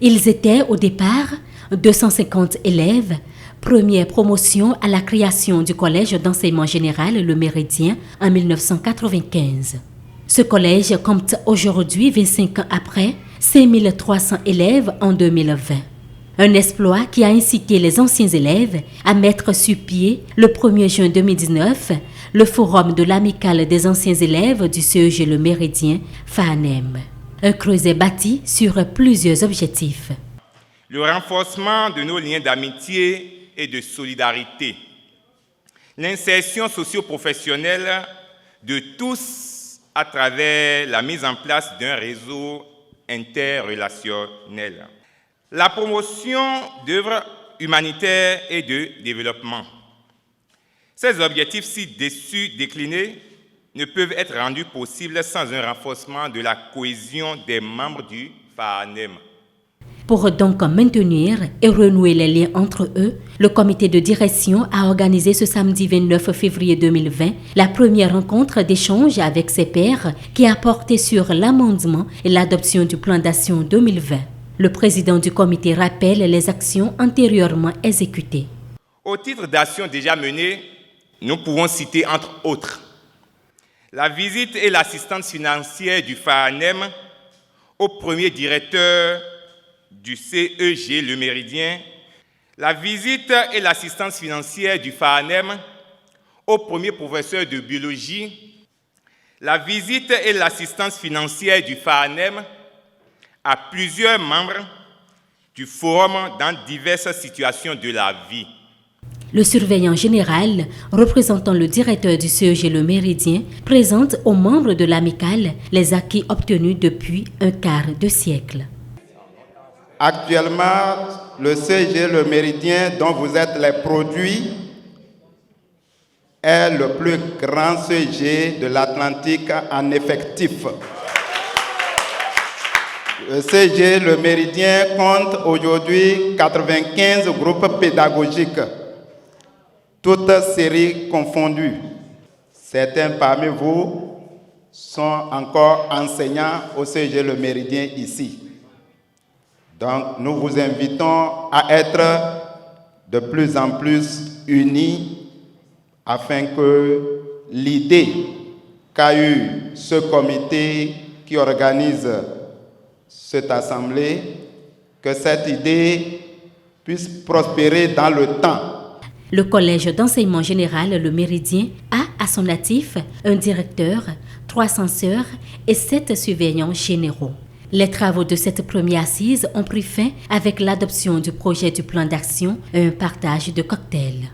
Ils étaient au départ 250 élèves, première promotion à la création du collège d'enseignement général Le Méridien en 1995. Ce collège compte aujourd'hui, 25 ans après, 5300 élèves en 2020. Un exploit qui a incité les anciens élèves à mettre sur pied le 1er juin 2019 le forum de l'amicale des anciens élèves du CEG Le Méridien, FAANEM. Un creuset bâti sur plusieurs objectifs. Le renforcement de nos liens d'amitié et de solidarité. L'insertion socio-professionnelle de tous à travers la mise en place d'un réseau interrelationnel. La promotion d'œuvres humanitaires et de développement. Ces objectifs ci-dessus déclinés ne peuvent être rendus possibles sans un renforcement de la cohésion des membres du FAANEM. Pour donc maintenir et renouer les liens entre eux, le comité de direction a organisé ce samedi 29 février 2020 la première rencontre d'échange avec ses pairs qui a porté sur l'amendement et l'adoption du plan d'action 2020. Le président du comité rappelle les actions antérieurement exécutées. Au titre d'actions déjà menées, nous pouvons citer entre autres la visite et l'assistance financière du FAANEM au premier directeur du CEG Le Méridien, la visite et l'assistance financière du FAANEM au premier professeur de biologie, la visite et l'assistance financière du FAANEM à plusieurs membres du forum dans diverses situations de la vie. Le surveillant général, représentant le directeur du CEG Le Méridien, présente aux membres de l'amicale les acquis obtenus depuis un quart de siècle. Actuellement, le CEG Le Méridien, dont vous êtes les produits, est le plus grand CEG de l'Atlantique en effectif. Le CEG Le Méridien compte aujourd'hui 95 groupes pédagogiques, toutes séries confondues. Certains parmi vous sont encore enseignants au CEG Le Méridien ici. Donc, nous vous invitons à être de plus en plus unis afin que l'idée qu'a eu ce comité qui organise cette assemblée, que cette idée puisse prospérer dans le temps. Le collège d'enseignement général Le Méridien a à son actif un directeur, 3 censeurs et 7 surveillants généraux. Les travaux de cette première assise ont pris fin avec l'adoption du projet du plan d'action et un partage de cocktails.